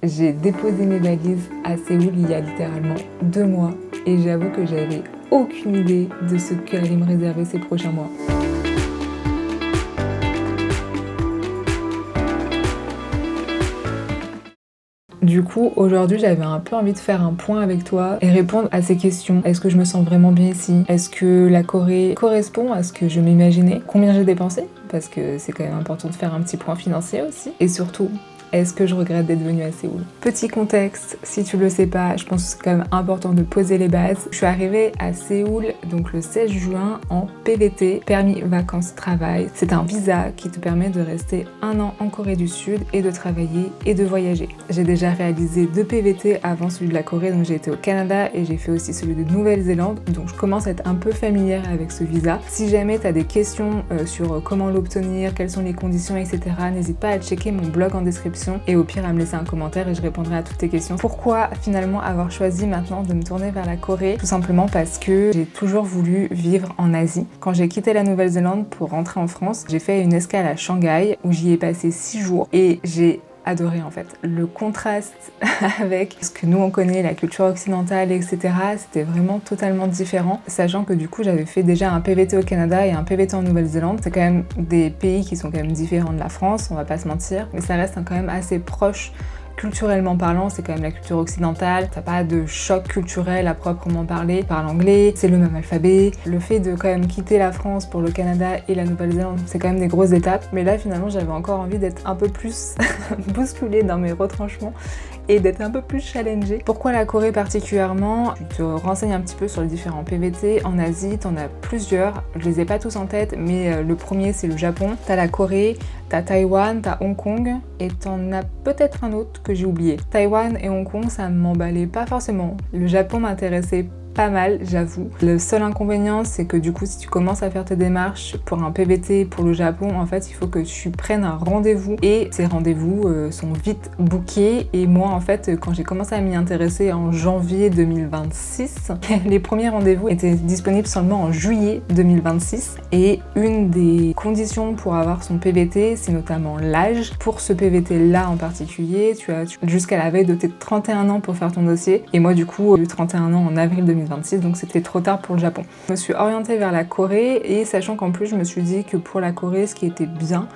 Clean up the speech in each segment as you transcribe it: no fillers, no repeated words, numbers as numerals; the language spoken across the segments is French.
J'ai déposé mes valises à Séoul il y a littéralement 2 mois et j'avoue que j'avais aucune idée de ce qu'allait me réserver ces prochains mois. Du coup, aujourd'hui, j'avais un peu envie de faire un point avec toi et répondre à ces questions. Est-ce que je me sens vraiment bien ici? Est-ce que la Corée correspond à ce que je m'imaginais? Combien j'ai dépensé? Parce que c'est quand même important de faire un petit point financier aussi. Et surtout, est-ce que je regrette d'être venue à Séoul? Petit contexte, si tu le sais pas, je pense que c'est quand même important de poser les bases. Je suis arrivée à Séoul donc le 16 juin en PVT, permis vacances travail. C'est un visa qui te permet de rester 1 an en Corée du Sud et de travailler et de voyager. J'ai déjà réalisé 2 PVT avant celui de la Corée, donc j'ai été au Canada et j'ai fait aussi celui de Nouvelle-Zélande, donc je commence à être un peu familière avec ce visa. Si jamais tu as des questions sur comment l'obtenir, quelles sont les conditions, etc., n'hésite pas à checker mon blog en description et au pire à me laisser un commentaire et je répondrai à toutes tes questions. Pourquoi finalement avoir choisi maintenant de me tourner vers la Corée? Tout simplement parce que j'ai toujours voulu vivre en Asie. Quand j'ai quitté la Nouvelle-Zélande pour rentrer en France, j'ai fait une escale à Shanghai où j'y ai passé 6 jours et j'ai adoré en fait. Le contraste avec ce que nous on connaît, la culture occidentale, etc. C'était vraiment totalement différent, sachant que du coup j'avais fait déjà un PVT au Canada et un PVT en Nouvelle-Zélande. C'est quand même des pays qui sont quand même différents de la France, on va pas se mentir, mais ça reste quand même assez proche. Culturellement parlant, c'est quand même la culture occidentale, t'as pas de choc culturel à proprement parler, parle anglais, c'est le même alphabet. Le fait de quand même quitter la France pour le Canada et la Nouvelle-Zélande, c'est quand même des grosses étapes, mais là finalement j'avais encore envie d'être un peu plus bousculée dans mes retranchements et d'être un peu plus challengée. Pourquoi la Corée particulièrement? Tu te renseignes un petit peu sur les différents PVT. En Asie, t'en as plusieurs. Je les ai pas tous en tête, mais le premier c'est le Japon. T'as la Corée, t'as Taïwan, t'as Hong Kong et t'en as peut-être un autre que j'ai oublié. Taïwan et Hong Kong, ça m'emballait pas forcément. Le Japon m'intéressait pas mal, j'avoue. Le seul inconvénient, c'est que du coup, si tu commences à faire tes démarches pour un PVT pour le Japon, en fait, il faut que tu prennes un rendez-vous et ces rendez-vous sont vite bookés. Et moi, en fait, quand j'ai commencé à m'y intéresser en janvier 2026, les premiers rendez-vous étaient disponibles seulement en juillet 2026. Et une des conditions pour avoir son PVT, c'est notamment l'âge. Pour ce PVT-là en particulier, tu as jusqu'à la veille de tes 31 ans pour faire ton dossier. Et moi, du coup, j'ai eu 31 ans en avril 2026, donc c'était trop tard pour le Japon. Je me suis orientée vers la Corée et sachant qu'en plus je me suis dit que pour la Corée ce qui était bien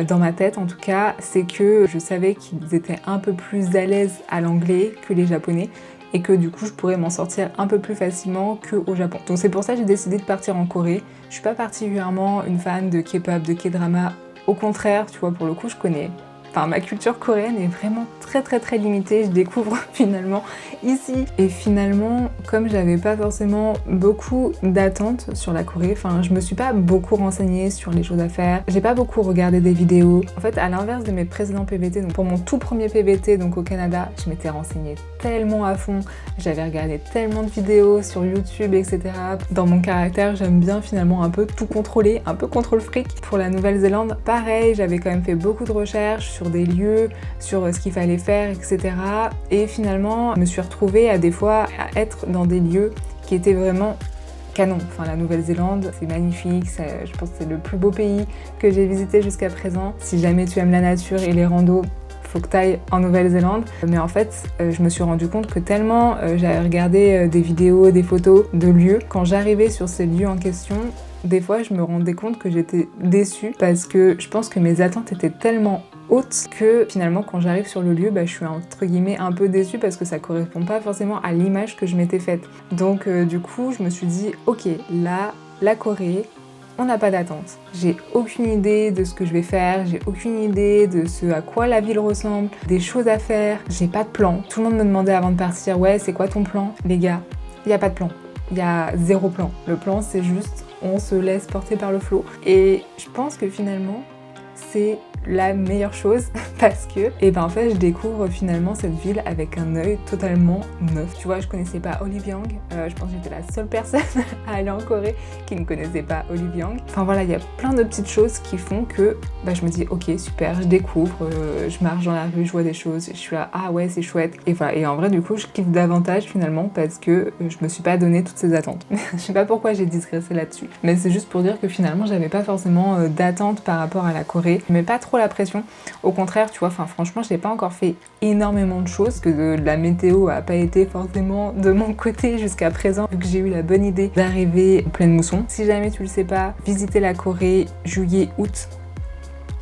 dans ma tête en tout cas, c'est que je savais qu'ils étaient un peu plus à l'aise à l'anglais que les Japonais et que du coup je pourrais m'en sortir un peu plus facilement qu'au Japon. Donc c'est pour ça que j'ai décidé de partir en Corée. Je suis pas particulièrement une fan de K-pop, de K-drama, au contraire, tu vois, pour le coup je connais. Enfin, ma culture coréenne est vraiment très limitée, je découvre finalement ici. Et finalement, comme j'avais pas forcément beaucoup d'attentes sur la Corée, enfin je me suis pas beaucoup renseignée sur les choses à faire, j'ai pas beaucoup regardé des vidéos. En fait, à l'inverse de mes précédents PVT, donc pour mon tout premier PVT donc au Canada, je m'étais renseignée tellement à fond, j'avais regardé tellement de vidéos sur YouTube, etc. Dans mon caractère, j'aime bien finalement un peu tout contrôler, un peu contrôle fric. Pour la Nouvelle-Zélande, pareil, j'avais quand même fait beaucoup de recherches sur des lieux, sur ce qu'il fallait faire, etc. Et finalement, je me suis retrouvée à des fois à être dans des lieux qui étaient vraiment canon. Enfin, la Nouvelle-Zélande, c'est magnifique, je pense que c'est le plus beau pays que j'ai visité jusqu'à présent. Si jamais tu aimes la nature et les randos, faut que tu ailles en Nouvelle-Zélande. Mais en fait, je me suis rendu compte que tellement j'avais regardé des vidéos, des photos de lieux, quand j'arrivais sur ces lieux en question, des fois je me rendais compte que j'étais déçue parce que je pense que mes attentes étaient tellement hautes que finalement quand j'arrive sur le lieu, je suis entre guillemets un peu déçue parce que ça correspond pas forcément à l'image que je m'étais faite. Donc du coup, je me suis dit, ok, là, la Corée, on n'a pas d'attente. J'ai aucune idée de ce que je vais faire, j'ai aucune idée de ce à quoi la ville ressemble, des choses à faire, j'ai pas de plan. Tout le monde me demandait avant de partir, ouais, c'est quoi ton plan? Les gars, il y a pas de plan. Il y a 0 plan. Le plan, c'est juste, on se laisse porter par le flot. Et je pense que finalement, c'est la meilleure chose parce que en fait je découvre finalement cette ville avec un œil totalement neuf. Tu vois, je connaissais pas Olive Young, je pense que j'étais la seule personne à aller en Corée qui ne connaissait pas Olive Young. Enfin voilà, il y a plein de petites choses qui font que je me dis ok super, je découvre, je marche dans la rue, je vois des choses, je suis là ah ouais c'est chouette et voilà. Et en vrai du coup je kiffe davantage finalement parce que je me suis pas donné toutes ces attentes. Je sais pas pourquoi j'ai digressé là-dessus, mais c'est juste pour dire que finalement j'avais pas forcément d'attentes par rapport à la Corée, mais pas trop trop la pression. Au contraire, tu vois, franchement, j'ai pas encore fait énormément de choses, que la météo a pas été forcément de mon côté jusqu'à présent, vu que j'ai eu la bonne idée d'arriver en pleine mousson. Si jamais tu le sais pas, visiter la Corée juillet, août,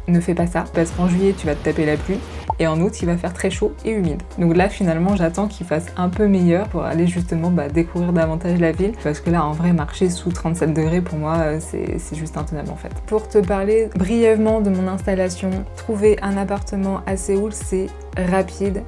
ne fais pas ça, parce qu'en juillet tu vas te taper la pluie et en août il va faire très chaud et humide. Donc là finalement j'attends qu'il fasse un peu meilleur pour aller justement découvrir davantage la ville, parce que là en vrai marcher sous 37 degrés pour moi c'est juste intenable en fait. Pour te parler brièvement de mon installation, trouver un appartement à Séoul c'est rapide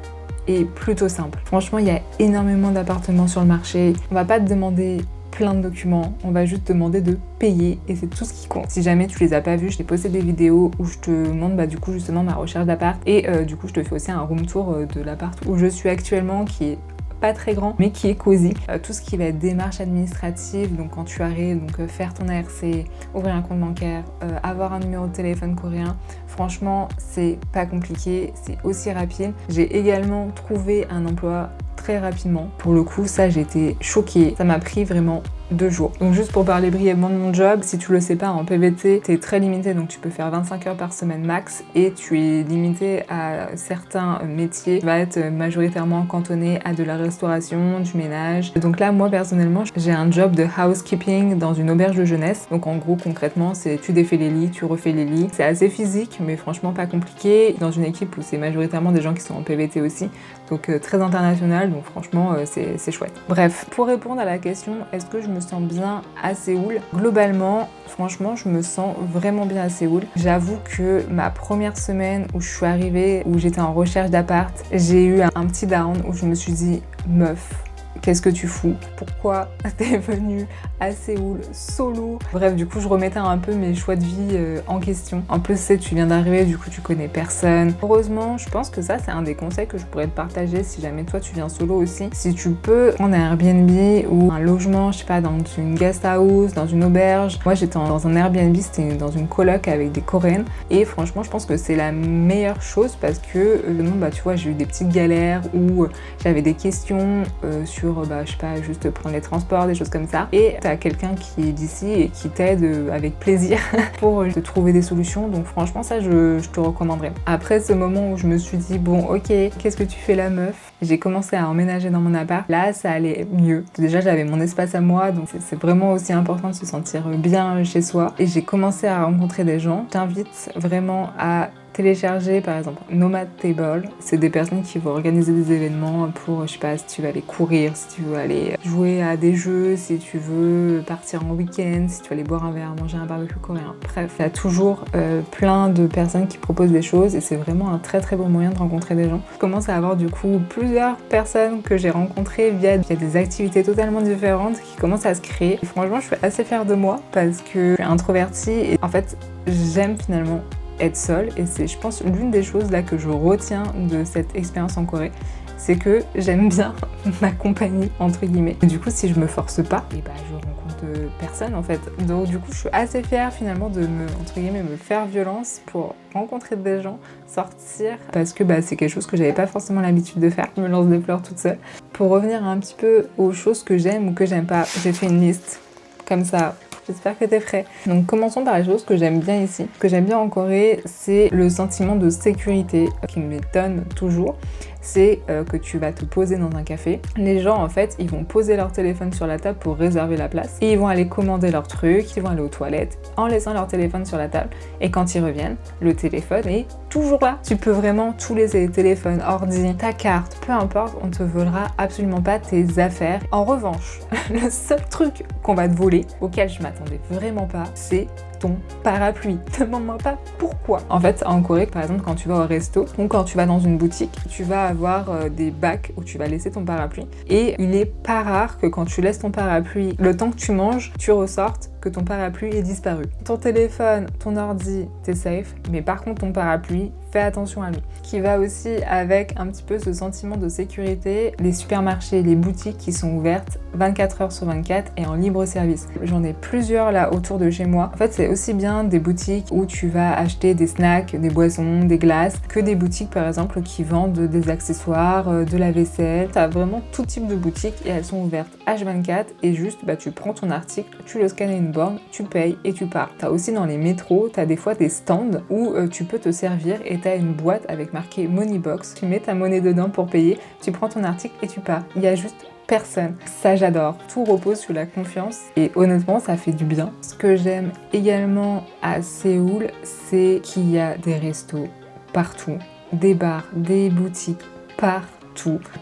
et plutôt simple. Franchement il y a énormément d'appartements sur le marché, on va pas te demander plein de documents, on va juste demander de payer et c'est tout ce qui compte. Si jamais tu les as pas vus, je t'ai posté des vidéos où je te montre du coup justement ma recherche d'appart et du coup je te fais aussi un room tour de l'appart où je suis actuellement, qui est pas très grand mais qui est cosy. Tout ce qui va être démarche administrative, donc quand tu arrives, donc faire ton ARC, ouvrir un compte bancaire, avoir un numéro de téléphone coréen, franchement c'est pas compliqué, c'est aussi rapide. J'ai également trouvé un emploi très rapidement. Pour le coup, ça j'ai été choquée. Ça m'a pris vraiment 2 jours. Donc juste pour parler brièvement de mon job, si tu le sais pas, en PVT, t'es très limité, donc tu peux faire 25 heures par semaine max et tu es limité à certains métiers. Tu vas être majoritairement cantonné à de la restauration, du ménage. Donc là, moi personnellement, j'ai un job de housekeeping dans une auberge de jeunesse. Donc en gros, concrètement, c'est tu défais les lits, tu refais les lits. C'est assez physique, mais franchement pas compliqué. Dans une équipe où c'est majoritairement des gens qui sont en PVT aussi. Donc très international, donc franchement c'est chouette. Bref, pour répondre à la question, est-ce que je me sens bien à Séoul? Globalement, franchement, je me sens vraiment bien à Séoul. J'avoue que ma première semaine où je suis arrivée, où j'étais en recherche d'appart, j'ai eu un petit down où je me suis dit, meuf, qu'est-ce que tu fous? Pourquoi t'es venue à Séoul solo? Bref, du coup, je remettais un peu mes choix de vie en question. En plus, tu viens d'arriver, du coup, tu connais personne. Heureusement, je pense que ça, c'est un des conseils que je pourrais te partager si jamais toi, tu viens solo aussi. Si tu peux prendre un Airbnb ou un logement, je sais pas, dans une guest house, dans une auberge. Moi, j'étais dans un Airbnb, c'était dans une coloc avec des Coréennes. Et franchement, je pense que c'est la meilleure chose parce que, tu vois, j'ai eu des petites galères où j'avais des questions sur je sais pas, juste prendre les transports, des choses comme ça. Et t'as quelqu'un qui est d'ici et qui t'aide avec plaisir pour te trouver des solutions. Donc franchement, ça, je te recommanderais. Après ce moment où je me suis dit, bon, ok, qu'est-ce que tu fais là, meuf? J'ai commencé à emménager dans mon appart. Là, ça allait mieux. Déjà, j'avais mon espace à moi, donc c'est vraiment aussi important de se sentir bien chez soi. Et j'ai commencé à rencontrer des gens. Je t'invite vraiment à télécharger par exemple Nomad Table, c'est des personnes qui vont organiser des événements pour, je sais pas, si tu veux aller courir, si tu veux aller jouer à des jeux, si tu veux partir en week-end, si tu veux aller boire un verre, manger un barbecue coréen. Bref, il y a toujours plein de personnes qui proposent des choses et c'est vraiment un très très bon moyen de rencontrer des gens. Je commence à avoir du coup plusieurs personnes que j'ai rencontrées via des activités totalement différentes qui commencent à se créer. Et franchement, je suis assez fière de moi parce que je suis introvertie et en fait, j'aime finalement être seule et c'est, je pense, l'une des choses là que je retiens de cette expérience en Corée, c'est que j'aime bien ma compagnie entre guillemets. Et du coup, si je me force pas, et je rencontre personne en fait. Donc du coup, je suis assez fière finalement de me faire violence pour rencontrer des gens, sortir, parce que c'est quelque chose que j'avais pas forcément l'habitude de faire. Je me lance des fleurs toute seule. Pour revenir un petit peu aux choses que j'aime ou que j'aime pas, j'ai fait une liste comme ça. J'espère que t'es prêt. Donc commençons par les choses que j'aime bien ici. Ce que j'aime bien en Corée, c'est le sentiment de sécurité qui m'étonne toujours. C'est que tu vas te poser dans un café. Les gens, en fait, ils vont poser leur téléphone sur la table pour réserver la place. Et ils vont aller commander leurs trucs, ils vont aller aux toilettes en laissant leur téléphone sur la table. Et quand ils reviennent, le téléphone est toujours là. Tu peux vraiment tout laisser, téléphone, ordi, ta carte, peu importe, on te volera absolument pas tes affaires. En revanche, le seul truc qu'on va te voler, auquel je m'attendais vraiment pas, c'est ton parapluie. Demande-moi pas pourquoi. En fait, en Corée, par exemple, quand tu vas au resto ou quand tu vas dans une boutique, tu vas avoir des bacs où tu vas laisser ton parapluie. Et il est pas rare que quand tu laisses ton parapluie, le temps que tu manges, tu ressortes que ton parapluie est disparu. Ton téléphone, ton ordi, t'es safe. Mais par contre, ton parapluie, fait attention à lui. Qui va aussi avec un petit peu ce sentiment de sécurité, les supermarchés, les boutiques qui sont ouvertes 24 heures sur 24 et en libre service. J'en ai plusieurs là autour de chez moi. En fait, c'est aussi bien des boutiques où tu vas acheter des snacks, des boissons, des glaces, que des boutiques par exemple qui vendent des accessoires, de la vaisselle. T'as vraiment tout type de boutiques et elles sont ouvertes H24 et juste tu prends ton article, tu le scannes à une borne, tu payes et tu pars. T'as aussi dans les métros, t'as des fois des stands où tu peux te servir et t'as une boîte avec marqué Money Box. Tu mets ta monnaie dedans pour payer, tu prends ton article et tu pars. Il y a juste personne. Ça, j'adore. Tout repose sur la confiance et honnêtement, ça fait du bien. Ce que j'aime également à Séoul, c'est qu'il y a des restos partout, des bars, des boutiques partout.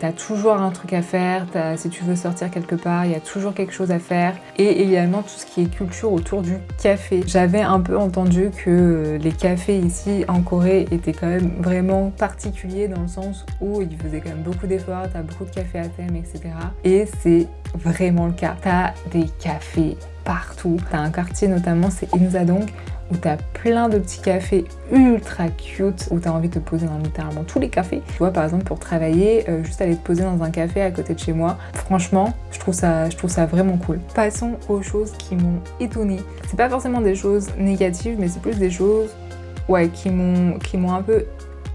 T'as toujours un truc à faire, si tu veux sortir quelque part, il y a toujours quelque chose à faire. Et également tout ce qui est culture autour du café. J'avais un peu entendu que les cafés ici en Corée étaient quand même vraiment particuliers dans le sens où ils faisaient quand même beaucoup d'efforts, t'as beaucoup de cafés à thème, etc. Et c'est vraiment le cas. T'as des cafés partout. T'as un quartier notamment, c'est Insadong, où t'as plein de petits cafés ultra cute, où t'as envie de te poser dans littéralement tous les cafés. Tu vois, par exemple, pour travailler, juste aller te poser dans un café à côté de chez moi, franchement, je trouve ça vraiment cool. Passons aux choses qui m'ont étonnée. C'est pas forcément des choses négatives, mais c'est plus des choses, qui m'ont un peu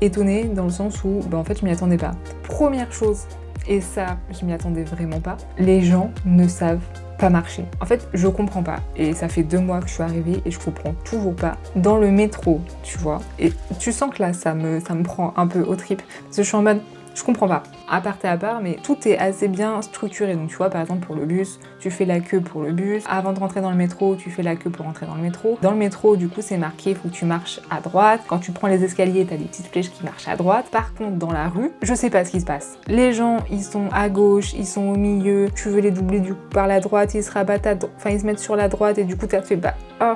étonnée dans le sens où, en fait, je m'y attendais pas. Première chose, et ça, je m'y attendais vraiment pas, les gens ne savent pas marcher. En fait, je comprends pas. Et ça fait 2 mois que je suis arrivée et je comprends toujours pas. Dans le métro, tu vois, et tu sens que là, ça me prend un peu aux tripes. Parce que je suis en mode, je comprends pas. Aparté à part, mais tout est assez bien structuré. Donc tu vois, par exemple, pour le bus, tu fais la queue pour le bus. Avant de rentrer dans le métro, tu fais la queue pour rentrer dans le métro. Dans le métro, du coup, c'est marqué, faut que tu marches à droite. Quand tu prends les escaliers, t'as des petites flèches qui marchent à droite. Par contre, dans la rue, je sais pas ce qui se passe. Les gens, ils sont à gauche, ils sont au milieu. Tu veux les doubler du coup par la droite, ils se rabattent ils se mettent sur la droite et du coup, t'as fait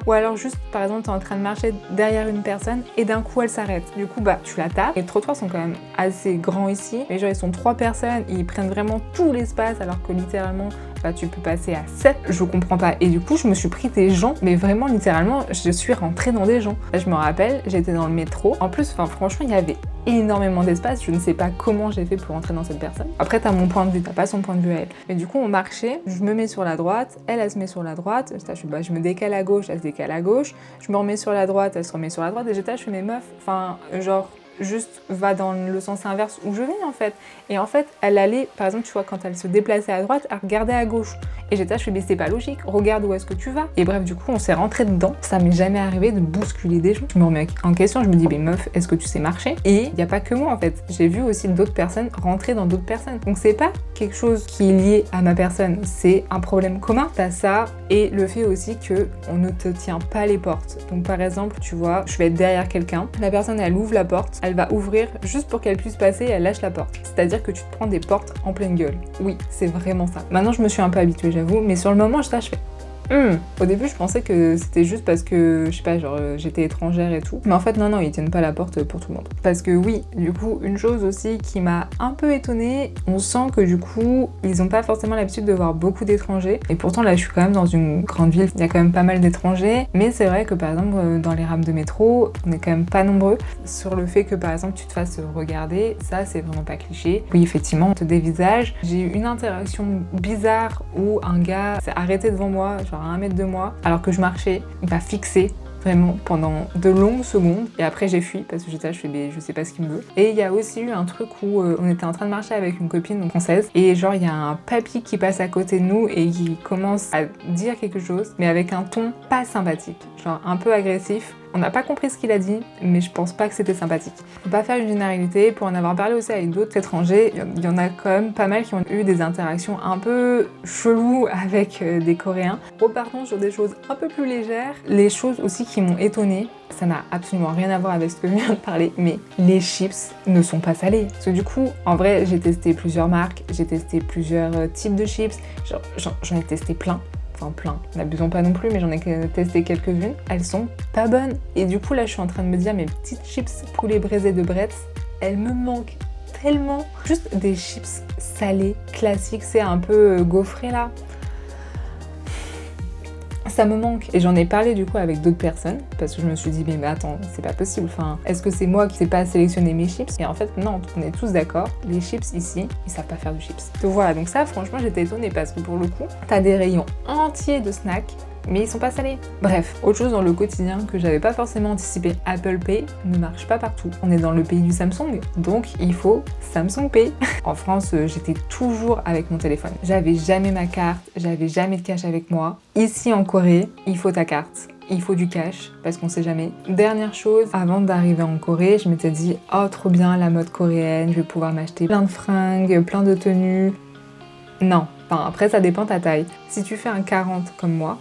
Ou alors juste, par exemple, t'es en train de marcher derrière une personne et d'un coup, elle s'arrête. Du coup, tu la tapes. Les trottoirs sont quand même assez grands ici. Les gens, ils sont 3 personnes, ils prennent vraiment tout l'espace alors que littéralement, tu peux passer à 7. Je comprends pas. Et du coup, je me suis pris des gens, mais vraiment littéralement, je suis rentrée dans des gens. Là, je me rappelle, j'étais dans le métro. En plus, franchement, il y avait énormément d'espace. Je ne sais pas comment j'ai fait pour rentrer dans cette personne. Après, t'as mon point de vue, t'as pas son point de vue à elle. Mais du coup, on marchait, je me mets sur la droite, elle se met sur la droite. Je me décale à gauche, elle se décale à gauche. Je me remets sur la droite, elle se remet sur la droite. Et je fais mes meufs. Juste va dans le sens inverse où je vais en fait. Et en fait, elle allait, par exemple, tu vois, quand elle se déplaçait à droite, elle regardait à gauche. Et je fais, mais c'est pas logique, regarde où est-ce que tu vas. Et bref, du coup, on s'est rentré dedans. Ça m'est jamais arrivé de bousculer des gens. Je me remets en question, je me dis, mais meuf, est-ce que tu sais marcher? Et il y a pas que moi en fait. J'ai vu aussi d'autres personnes rentrer dans d'autres personnes. Donc c'est pas quelque chose qui est lié à ma personne, c'est un problème commun. T'as ça et le fait aussi que on ne te tient pas les portes. Donc par exemple, tu vois, je vais être derrière quelqu'un, la personne elle ouvre la porte, elle va ouvrir juste pour qu'elle puisse passer et elle lâche la porte. C'est-à-dire que tu te prends des portes en pleine gueule. Oui, c'est vraiment ça. Maintenant, je me suis un peu habituée, j'avoue, mais sur le moment, je fais Au début, je pensais que c'était juste parce que, je sais pas, j'étais étrangère et tout. Mais en fait, non, ils tiennent pas la porte pour tout le monde. Parce que oui, du coup, une chose aussi qui m'a un peu étonnée, on sent que du coup, ils ont pas forcément l'habitude de voir beaucoup d'étrangers. Et pourtant, là, je suis quand même dans une grande ville, il y a quand même pas mal d'étrangers. Mais c'est vrai que, par exemple, dans les rames de métro, on est quand même pas nombreux. Sur le fait que, par exemple, tu te fasses regarder, ça, c'est vraiment pas cliché. Oui, effectivement, on te dévisage. J'ai eu une interaction bizarre où un gars s'est arrêté devant moi, à 1 mètre de moi, alors que je marchais, il m'a fixé vraiment pendant de longues secondes et après j'ai fui parce que je sais pas ce qu'il me veut. Et il y a aussi eu un truc où on était en train de marcher avec une copine donc française et il y a un papy qui passe à côté de nous et qui commence à dire quelque chose mais avec un ton pas sympathique, un peu agressif. On n'a pas compris ce qu'il a dit, mais je pense pas que c'était sympathique. Faut pas faire une généralité, pour en avoir parlé aussi avec d'autres étrangers, il y en a quand même pas mal qui ont eu des interactions un peu cheloues avec des Coréens. Repartons sur des choses un peu plus légères. Les choses aussi qui m'ont étonnée, ça n'a absolument rien à voir avec ce que je viens de parler, mais les chips ne sont pas salés. Parce que du coup, en vrai, j'ai testé plusieurs marques, j'ai testé plusieurs types de chips, j'en ai testé plein. Enfin plein, n'abusons pas non plus, mais j'en ai testé quelques-unes. Elles sont pas bonnes. Et du coup là je suis en train de me dire mes petites chips poulet braisé de Bretz, elles me manquent tellement. Juste des chips salés, classiques, c'est un peu gaufré là. ça me manque. Et j'en ai parlé du coup avec d'autres personnes parce que je me suis dit mais attends, c'est pas possible. Enfin, est-ce que c'est moi qui sais pas sélectionner mes chips? Et en fait non, on est tous d'accord. Les chips ici, ils savent pas faire du chips. Donc voilà, donc ça franchement j'étais étonnée parce que pour le coup, t'as des rayons entiers de snacks, mais ils sont pas salés. Bref, autre chose dans le quotidien que j'avais pas forcément anticipé, Apple Pay ne marche pas partout. On est dans le pays du Samsung, donc il faut Samsung Pay. En France, j'étais toujours avec mon téléphone. J'avais jamais ma carte, j'avais jamais de cash avec moi. Ici en Corée, il faut ta carte. Il faut du cash, parce qu'on sait jamais. Dernière chose, avant d'arriver en Corée, je m'étais dit « Oh, trop bien, la mode coréenne, je vais pouvoir m'acheter plein de fringues, plein de tenues. » Non, enfin après ça dépend ta taille. Si tu fais un 40 comme moi,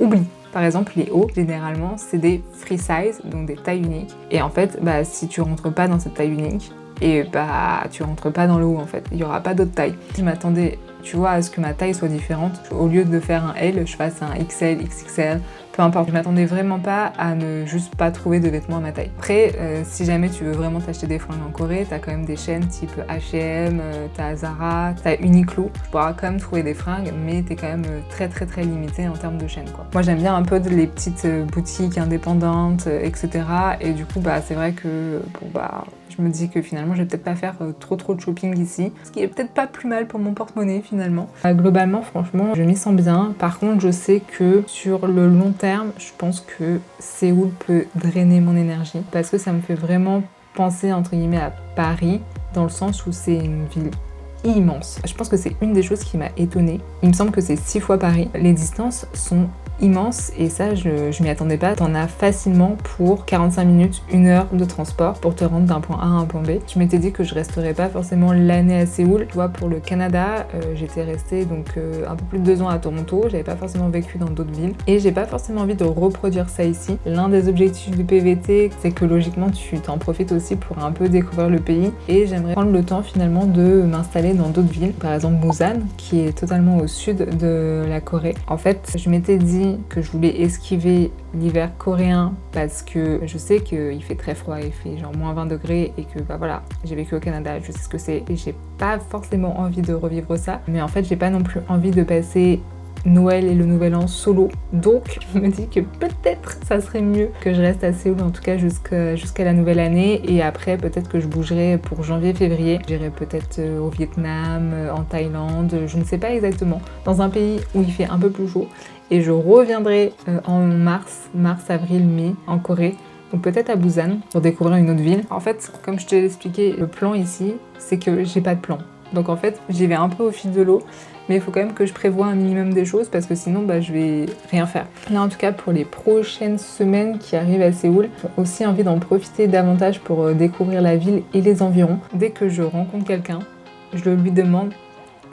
oublie. Par exemple, les hauts, généralement, c'est des free size, donc des tailles uniques. Et en fait, bah, si tu rentres pas dans cette taille unique, et bah, tu rentres pas dans le haut en fait. Il y aura pas d'autre taille. Je m'attendais, tu vois, à ce que ma taille soit différente. Au lieu de faire un L, je fasse un XL, XXL. Peu importe, je m'attendais vraiment pas à ne juste pas trouver de vêtements à ma taille. Après, si jamais tu veux vraiment t'acheter des fringues en Corée, t'as quand même des chaînes type H&M, t'as Zara, t'as Uniqlo. Tu pourras quand même trouver des fringues, mais t'es quand même très limité en termes de chaînes, quoi. Moi, j'aime bien un peu les petites boutiques indépendantes, etc. Et du coup, bah, c'est vrai que, bon, bah, je me dis que finalement, je vais peut-être pas faire trop de shopping ici, ce qui est peut-être pas plus mal pour mon porte-monnaie finalement. Globalement, franchement, je m'y sens bien. Par contre, je sais que sur le long terme, je pense que Séoul peut drainer mon énergie parce que ça me fait vraiment penser entre guillemets à Paris dans le sens où c'est une ville immense. Je pense que c'est une des choses qui m'a étonnée. Il me semble que c'est 6 fois Paris. Les distances sont immense et ça je m'y attendais pas. T'en as facilement pour 45 minutes, 1 heure de transport pour te rendre d'un point A à un point B. Je m'étais dit que je resterais pas forcément l'année à Séoul. Tu vois, pour le Canada, j'étais restée donc un peu plus de 2 ans à Toronto. J'avais pas forcément vécu dans d'autres villes et j'ai pas forcément envie de reproduire ça ici. L'un des objectifs du PVT, c'est que logiquement tu t'en profites aussi pour un peu découvrir le pays et j'aimerais prendre le temps finalement de m'installer dans d'autres villes. Par exemple Busan, qui est totalement au sud de la Corée. En fait, je m'étais dit que je voulais esquiver l'hiver coréen parce que je sais qu'il fait très froid, il fait genre moins 20 degrés et que bah voilà, j'ai vécu au Canada, je sais ce que c'est et j'ai pas forcément envie de revivre ça. Mais en fait, j'ai pas non plus envie de passer Noël et le Nouvel An solo. Donc, je me dis que peut-être ça serait mieux que je reste à Séoul, en tout cas jusqu'à la nouvelle année. Et après, peut-être que je bougerai pour janvier-février. J'irai peut-être au Vietnam, en Thaïlande, je ne sais pas exactement. Dans un pays où il fait un peu plus chaud. Et je reviendrai en mars, avril, mai, en Corée. Donc peut-être à Busan, pour découvrir une autre ville. En fait, comme je te l'ai expliqué, le plan ici, c'est que j'ai pas de plan. Donc en fait, j'y vais un peu au fil de l'eau. Mais il faut quand même que je prévoie un minimum des choses parce que sinon bah, je vais rien faire. Là en tout cas pour les prochaines semaines qui arrivent à Séoul, j'ai aussi envie d'en profiter davantage pour découvrir la ville et les environs. Dès que je rencontre quelqu'un, je lui demande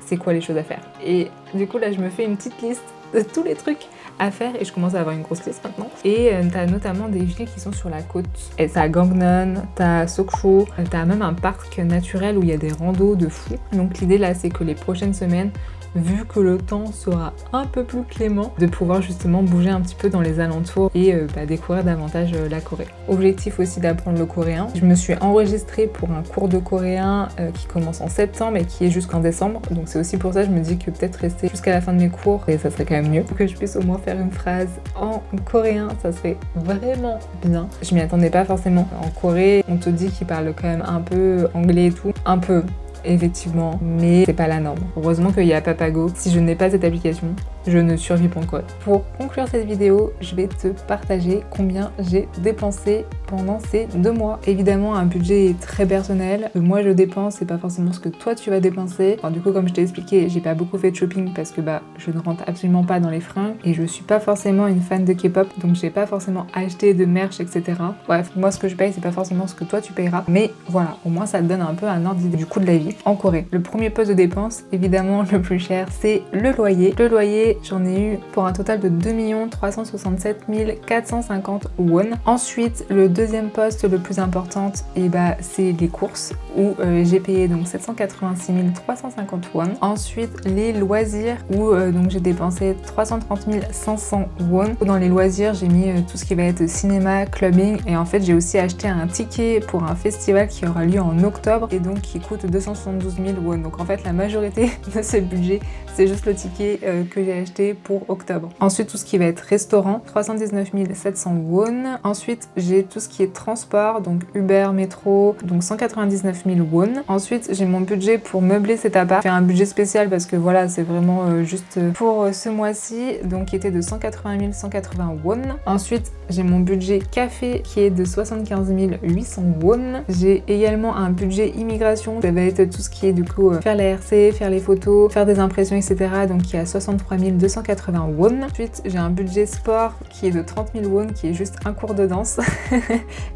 c'est quoi les choses à faire. Et du coup là je me fais une petite liste de tous les trucs à faire et je commence à avoir une grosse liste maintenant. Et t'as notamment des villes qui sont sur la côte. Et t'as Gangneung, t'as Sokcho, t'as même un parc naturel où il y a des randos de fou. Donc l'idée là c'est que les prochaines semaines, vu que le temps sera un peu plus clément, de pouvoir justement bouger un petit peu dans les alentours et découvrir davantage la Corée. Objectif aussi d'apprendre le coréen. Je me suis enregistrée pour un cours de coréen qui commence en septembre et qui est jusqu'en décembre. Donc c'est aussi pour ça que je me dis que peut-être rester jusqu'à la fin de mes cours, et ça serait quand même mieux. Pour que je puisse au moins faire une phrase en coréen, ça serait vraiment bien. Je m'y attendais pas forcément. En Corée, on te dit qu'ils parlent quand même un peu anglais et tout. Un peu. Effectivement, mais c'est pas la norme. Heureusement qu'il y a Papago. Si je n'ai pas cette application, je ne survis pas encore. Pour conclure cette vidéo, je vais te partager combien j'ai dépensé pendant ces 2 mois. Évidemment, un budget très personnel. Moi, je dépense, c'est pas forcément ce que toi tu vas dépenser. Enfin, du coup, comme je t'ai expliqué, j'ai pas beaucoup fait de shopping parce que bah, je ne rentre absolument pas dans les fringues et je suis pas forcément une fan de K-pop, donc j'ai pas forcément acheté de merch, etc. Bref, moi, ce que je paye, c'est pas forcément ce que toi tu payeras, mais voilà, au moins ça te donne un peu un ordre d'idée du coût de la vie en Corée. Le premier poste de dépense, évidemment, le plus cher, c'est le loyer. Le loyer, j'en ai eu pour un total de 2 367 450 won. Ensuite, le deuxième poste le plus important, et bah, c'est les courses où j'ai payé donc 786 350 won. Ensuite, les loisirs où donc j'ai dépensé 330 500 won. Dans les loisirs, j'ai mis tout ce qui va être cinéma, clubbing et en fait, j'ai aussi acheté un ticket pour un festival qui aura lieu en octobre et donc qui coûte 272 000 won. Donc en fait, la majorité de ce budget, c'est juste le ticket que j'ai j'ai acheté pour octobre. Ensuite, tout ce qui va être restaurant, 319 700 won. Ensuite, j'ai tout ce qui est transport, donc Uber, métro, donc 199 000 won. Ensuite, j'ai mon budget pour meubler cet appart. J'ai fait un budget spécial parce que voilà, c'est vraiment juste pour ce mois-ci, donc qui était de 180 180 won. Ensuite, j'ai mon budget café qui est de 75 800 won. J'ai également un budget immigration, ça va être tout ce qui est du coup faire la RC, faire les photos, faire des impressions, etc. Donc qui est à 63 280 won. Ensuite, j'ai un budget sport qui est de 30 000 won, qui est juste un cours de danse.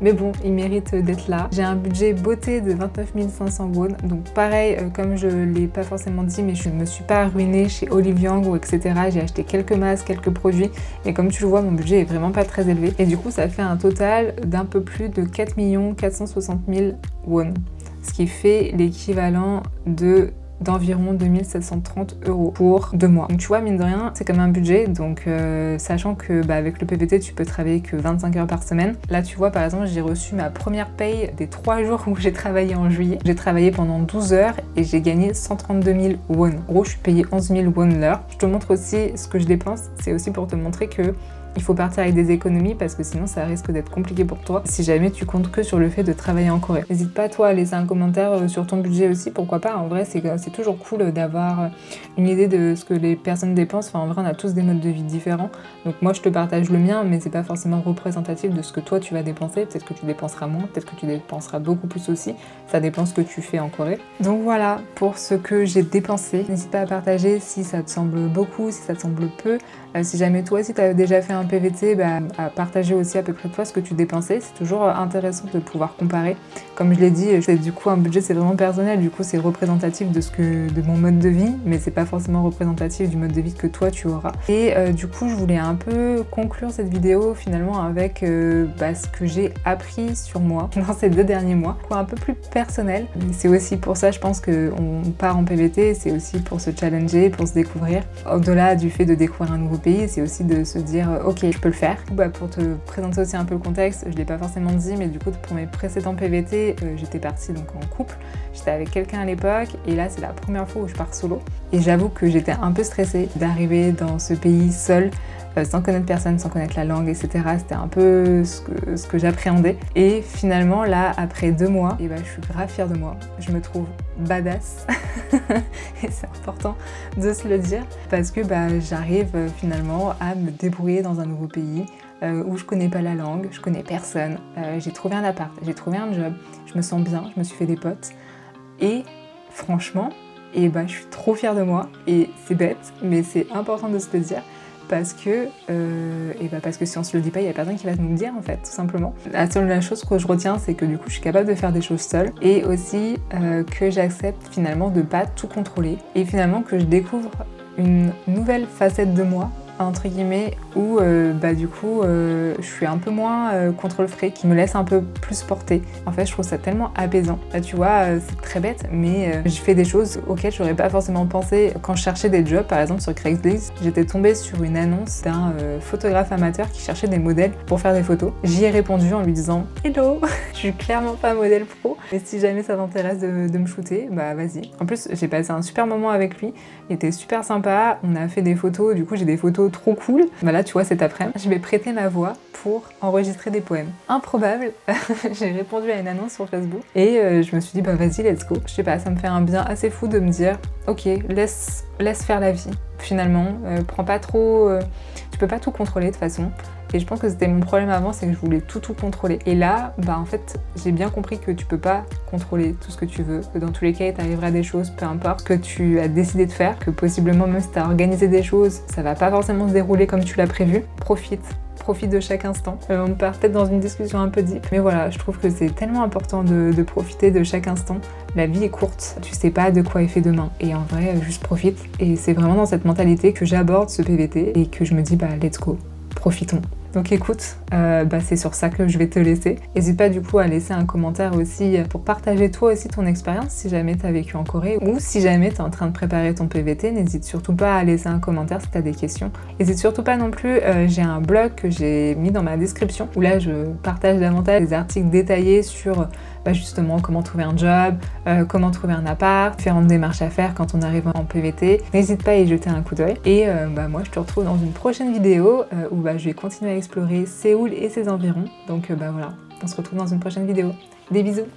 Mais bon, il mérite d'être là. J'ai un budget beauté de 29 500 won. Donc pareil, comme je l'ai pas forcément dit, mais je ne me suis pas ruinée chez Olive Young ou etc. J'ai acheté quelques masques, quelques produits. Mais comme tu le vois, mon budget est vraiment pas très élevé. Et du coup, ça fait un total d'un peu plus de 4 460 000 won. Ce qui fait l'équivalent d'environ 2730 € pour 2 mois. Donc tu vois, mine de rien, c'est comme un budget, donc sachant que avec le PVT, tu peux travailler que 25 heures par semaine. Là, tu vois, par exemple, j'ai reçu ma première paye des 3 jours où j'ai travaillé en juillet. J'ai travaillé pendant 12 heures et j'ai gagné 132 000 won. En gros, je suis payée 11 000 won l'heure. Je te montre aussi ce que je dépense, c'est aussi pour te montrer que il faut partir avec des économies parce que sinon ça risque d'être compliqué pour toi si jamais tu comptes que sur le fait de travailler en Corée. N'hésite pas toi à laisser un commentaire sur ton budget aussi, pourquoi pas. En vrai c'est toujours cool d'avoir une idée de ce que les personnes dépensent. Enfin en vrai on a tous des modes de vie différents. Donc moi je te partage le mien mais c'est pas forcément représentatif de ce que toi tu vas dépenser. Peut-être que tu dépenseras moins, peut-être que tu dépenseras beaucoup plus aussi. Ça dépend ce que tu fais en Corée. Donc voilà pour ce que j'ai dépensé. N'hésite pas à partager si ça te semble beaucoup, si ça te semble peu. Si jamais toi aussi tu as déjà fait un PVT, à partager aussi à peu près toi ce que tu dépensais. C'est toujours intéressant de pouvoir comparer. Comme je l'ai dit, c'est du coup un budget c'est vraiment personnel, du coup c'est représentatif de mon mode de vie, mais c'est pas forcément représentatif du mode de vie que toi tu auras. Et du coup je voulais un peu conclure cette vidéo finalement avec ce que j'ai appris sur moi dans ces 2 derniers mois, quoi un peu plus personnel. C'est aussi pour ça je pense qu'on part en PVT, c'est aussi pour se challenger, pour se découvrir. Au-delà du fait de découvrir un nouveau pays, c'est aussi de se dire ok je peux le faire. Pour te présenter aussi un peu le contexte, je l'ai pas forcément dit mais du coup pour mes précédents PVT j'étais partie donc en couple, j'étais avec quelqu'un à l'époque et là c'est la première fois où je pars solo et j'avoue que j'étais un peu stressée d'arriver dans ce pays seule, sans connaître personne, sans connaître la langue, etc. C'était un peu ce que j'appréhendais. Et finalement, là, après 2 mois, je suis grave fière de moi. Je me trouve badass. Et c'est important de se le dire. Parce que j'arrive finalement à me débrouiller dans un nouveau pays où je connais pas la langue, je connais personne. J'ai trouvé un appart, j'ai trouvé un job, je me sens bien, je me suis fait des potes. Et franchement, je suis trop fière de moi. Et c'est bête, mais c'est important de se le dire. Parce que si on se le dit pas, il y a personne qui va nous le dire en fait, tout simplement. La seule chose que je retiens, c'est que du coup je suis capable de faire des choses seule et aussi que j'accepte finalement de pas tout contrôler et finalement que je découvre une nouvelle facette de moi entre guillemets où je suis un peu moins contre le frais, qui me laisse un peu plus porter. En fait je trouve ça tellement apaisant. Là tu vois c'est très bête mais je fais des choses auxquelles j'aurais pas forcément pensé quand je cherchais des jobs. Par exemple sur Craigslist j'étais tombée sur une annonce d'un photographe amateur qui cherchait des modèles pour faire des photos. J'y ai répondu en lui disant hello je suis clairement pas modèle pro mais si jamais ça t'intéresse de me shooter vas-y. En plus j'ai passé un super moment avec lui, il était super sympa, on a fait des photos, du coup j'ai des photos trop cool. Là tu vois cet après-midi je vais prêter ma voix pour enregistrer des poèmes. Improbable. J'ai répondu à une annonce sur Facebook et je me suis dit vas-y let's go. Je sais pas, ça me fait un bien assez fou de me dire ok laisse faire la vie finalement, prends pas trop, tu peux pas tout contrôler de toute façon. Et je pense que c'était mon problème avant, c'est que je voulais tout contrôler. Et là, en fait, j'ai bien compris que tu peux pas contrôler tout ce que tu veux, que dans tous les cas, il t'arrivera des choses, peu importe ce que tu as décidé de faire, que possiblement même si tu as organisé des choses, ça va pas forcément se dérouler comme tu l'as prévu. Profite de chaque instant. On part peut-être dans une discussion un peu deep, mais voilà, je trouve que c'est tellement important de profiter de chaque instant. La vie est courte, tu sais pas de quoi est fait demain. Et en vrai, juste profite. Et c'est vraiment dans cette mentalité que j'aborde ce PVT et que je me dis let's go, profitons. Donc écoute, c'est sur ça que je vais te laisser. N'hésite pas du coup à laisser un commentaire aussi pour partager toi aussi ton expérience si jamais tu as vécu en Corée ou si jamais tu es en train de préparer ton PVT. N'hésite surtout pas à laisser un commentaire si tu as des questions. N'hésite surtout pas non plus, j'ai un blog que j'ai mis dans ma description où là je partage davantage des articles détaillés sur justement comment trouver un job, comment trouver un appart, différentes démarches à faire quand on arrive en PVT. N'hésite pas à y jeter un coup d'œil. Et moi je te retrouve dans une prochaine vidéo où je vais continuer à explorer Séoul et ses environs. Donc voilà, on se retrouve dans une prochaine vidéo. Des bisous!